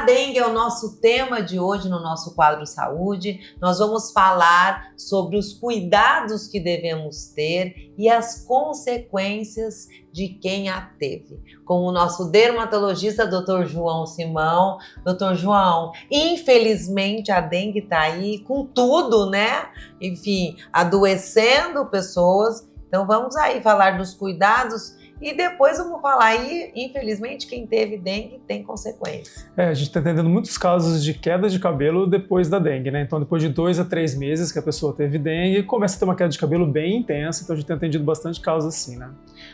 dengue é o nosso tema de hoje no nosso quadro Saúde. Nós vamos falar sobre os cuidados que devemos ter e as consequências de quem a teve. Com o nosso dermatologista, Dr. João Simão. Dr. João, infelizmente a dengue está aí com tudo, né? Enfim, adoecendo pessoas. Então vamos aí falar dos cuidados. E depois vamos falar aí, infelizmente, quem teve dengue tem consequências. A gente está tendo muitos casos de queda de cabelo depois da dengue, né? Então, depois de 2 a 3 meses que a pessoa teve dengue, começa a ter uma queda de cabelo bem intensa, então a gente tem atendido bastante casos assim, né?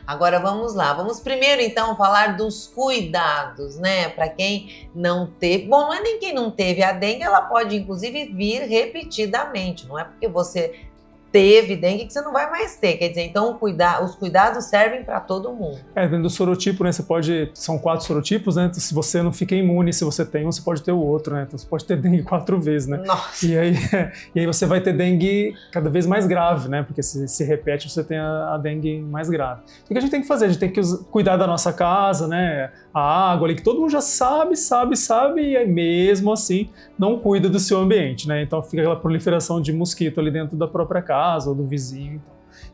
Agora vamos lá, vamos primeiro então falar dos cuidados, né? Para quem não teve, bom, não é nem quem não teve a dengue, ela pode inclusive vir repetidamente, não é porque você teve dengue que você não vai mais ter, quer dizer, então os cuidados servem para todo mundo. Dentro do sorotipo, né, são 4 sorotipos, né, então, se você não fica imune, se você tem um, você pode ter o outro, né, então você pode ter dengue 4 vezes, né. Nossa! E aí você vai ter dengue cada vez mais grave, né, porque se repete, você tem a dengue mais grave. O que a gente tem que fazer? A gente tem que cuidar da nossa casa, né, a água ali, que todo mundo já sabe, e aí mesmo assim não cuida do seu ambiente, né, então fica aquela proliferação de mosquito ali dentro da própria casa, ou do vizinho.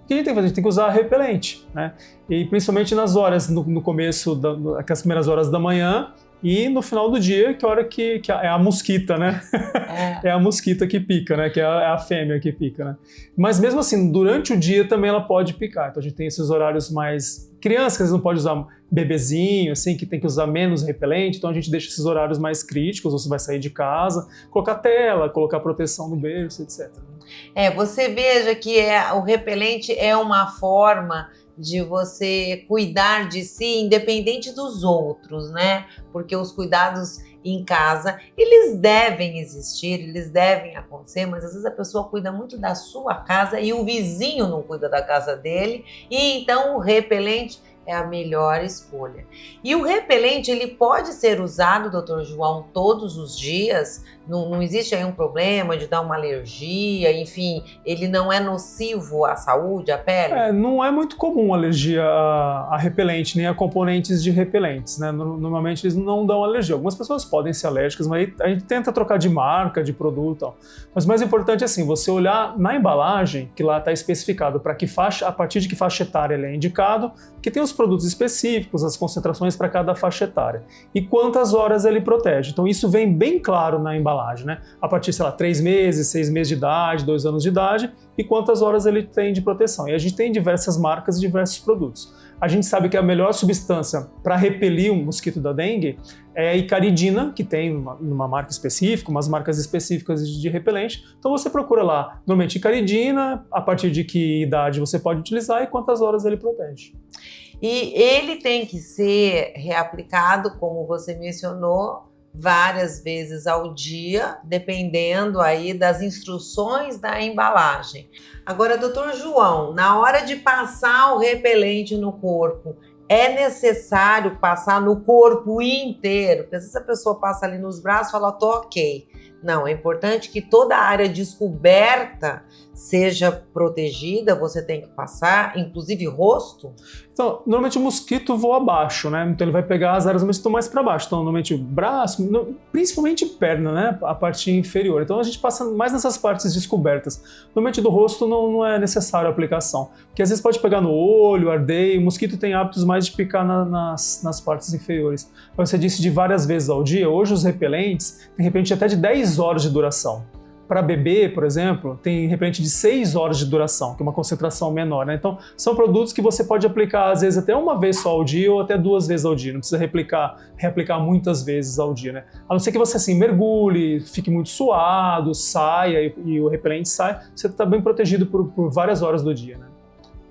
O que a gente tem que fazer? A gente tem que usar repelente, né? E principalmente nas horas, no começo, aquelas primeiras horas da manhã e no final do dia, que é a hora que é a mosquita, né? É a mosquita que pica, né? Que é a fêmea que pica, né? Mas mesmo assim, durante o dia também ela pode picar. Então a gente tem esses horários mais... Crianças que às vezes não pode usar bebezinho, assim, que tem que usar menos repelente, então a gente deixa esses horários mais críticos, você vai sair de casa, colocar tela, colocar proteção no berço, etc. Você veja que o repelente é uma forma de você cuidar de si independente dos outros, né? Porque os cuidados em casa, eles devem existir, eles devem acontecer, mas às vezes a pessoa cuida muito da sua casa e o vizinho não cuida da casa dele, e então o repelente é a melhor escolha. E o repelente, ele pode ser usado, doutor João, todos os dias? Não existe aí um problema de dar uma alergia, enfim, ele não é nocivo à saúde, à pele? Não é muito comum alergia a repelente, nem a componentes de repelentes, né? Normalmente eles não dão alergia. Algumas pessoas podem ser alérgicas, mas a gente tenta trocar de marca, de produto e tal. Mas o mais importante é assim, você olhar na embalagem, que lá está especificado para que faixa, a partir de que faixa etária ele é indicado, que tem os produtos específicos, as concentrações para cada faixa etária e quantas horas ele protege. Então isso vem bem claro na embalagem, né? A partir, 3 meses, 6 meses de idade, 2 anos de idade e quantas horas ele tem de proteção. E a gente tem diversas marcas e diversos produtos. A gente sabe que a melhor substância para repelir o mosquito da dengue é a icaridina, que tem uma marca específica, umas marcas específicas de repelente. Então você procura lá, normalmente icaridina, a partir de que idade você pode utilizar e quantas horas ele protege. E ele tem que ser reaplicado, como você mencionou, várias vezes ao dia, dependendo aí das instruções da embalagem. Agora, doutor João, na hora de passar o repelente no corpo, é necessário passar no corpo inteiro? Porque às vezes a pessoa passa ali nos braços e fala, tô ok. Não, é importante que toda a área descoberta seja protegida, você tem que passar, inclusive rosto? Então, normalmente o mosquito voa abaixo, né? Então ele vai pegar as áreas do mosquito mais para baixo. Então, normalmente o braço, principalmente perna, né? A parte inferior. Então a gente passa mais nessas partes descobertas. Normalmente do rosto não é necessário a aplicação. Porque às vezes pode pegar no olho, arder, e o mosquito tem hábitos mais de picar nas partes inferiores. Você disse de várias vezes ao dia, hoje os repelentes têm repelente até de 10 horas de duração. Para bebê, por exemplo, tem repelente de 6 horas de duração, que é uma concentração menor, né? Então, são produtos que você pode aplicar, às vezes, até uma vez só ao dia ou até 2 vezes ao dia. Não precisa reaplicar muitas vezes ao dia, né? A não ser que você, assim, mergulhe, fique muito suado, saia e o repelente sai, você está bem protegido por várias horas do dia, né?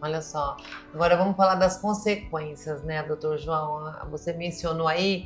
Olha só, agora vamos falar das consequências, né, doutor João? Você mencionou aí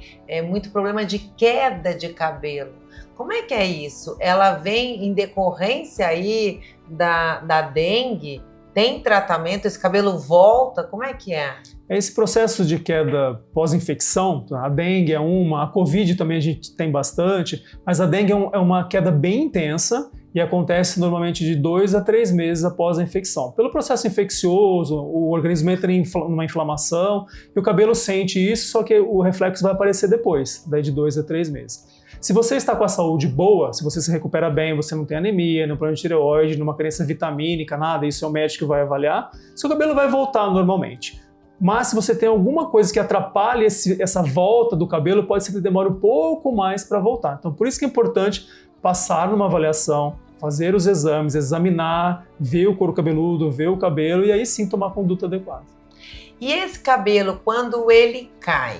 muito problema de queda de cabelo. Como é que é isso? Ela vem em decorrência aí da dengue? Tem tratamento? Esse cabelo volta? Como é que é? Esse processo de queda pós-infecção, a dengue é uma, a Covid também a gente tem bastante, mas a dengue é uma queda bem intensa e acontece normalmente de 2 a 3 meses após a infecção. Pelo processo infeccioso, o organismo entra em uma inflamação e o cabelo sente isso, só que o reflexo vai aparecer depois, daí de 2 a 3 meses. Se você está com a saúde boa, se você se recupera bem, você não tem anemia, não problema de tireoide, numa carência vitamínica, nada, isso é o médico que vai avaliar, seu cabelo vai voltar normalmente. Mas se você tem alguma coisa que atrapalhe essa volta do cabelo, pode ser que demore um pouco mais para voltar. Então por isso que é importante passar numa avaliação, fazer os exames, examinar, ver o couro cabeludo, ver o cabelo e aí sim tomar a conduta adequada. E esse cabelo, quando ele cai,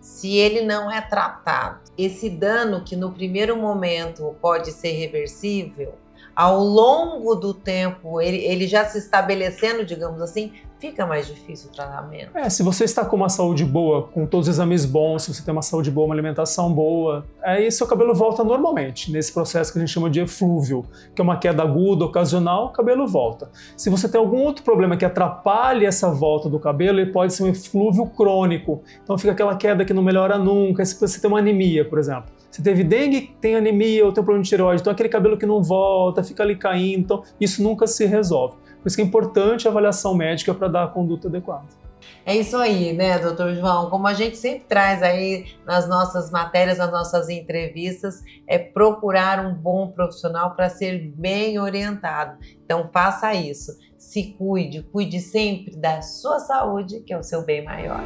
se ele não é tratado, esse dano que no primeiro momento pode ser reversível, ao longo do tempo, ele já se estabelecendo, digamos assim, fica mais difícil o tratamento. Se você está com uma saúde boa, com todos os exames bons, se você tem uma saúde boa, uma alimentação boa, aí seu cabelo volta normalmente, nesse processo que a gente chama de eflúvio, que é uma queda aguda, ocasional, o cabelo volta. Se você tem algum outro problema que atrapalhe essa volta do cabelo, ele pode ser um eflúvio crônico. Então fica aquela queda que não melhora nunca. Se você tem uma anemia, por exemplo. Você teve dengue, tem anemia ou tem um problema de tireoide, então aquele cabelo que não volta, fica ali caindo, então isso nunca se resolve. Por isso que é importante a avaliação médica para dar a conduta adequada. É isso aí, né, doutor João? Como a gente sempre traz aí nas nossas matérias, nas nossas entrevistas, é procurar um bom profissional para ser bem orientado. Então faça isso, se cuide, cuide sempre da sua saúde, que é o seu bem maior.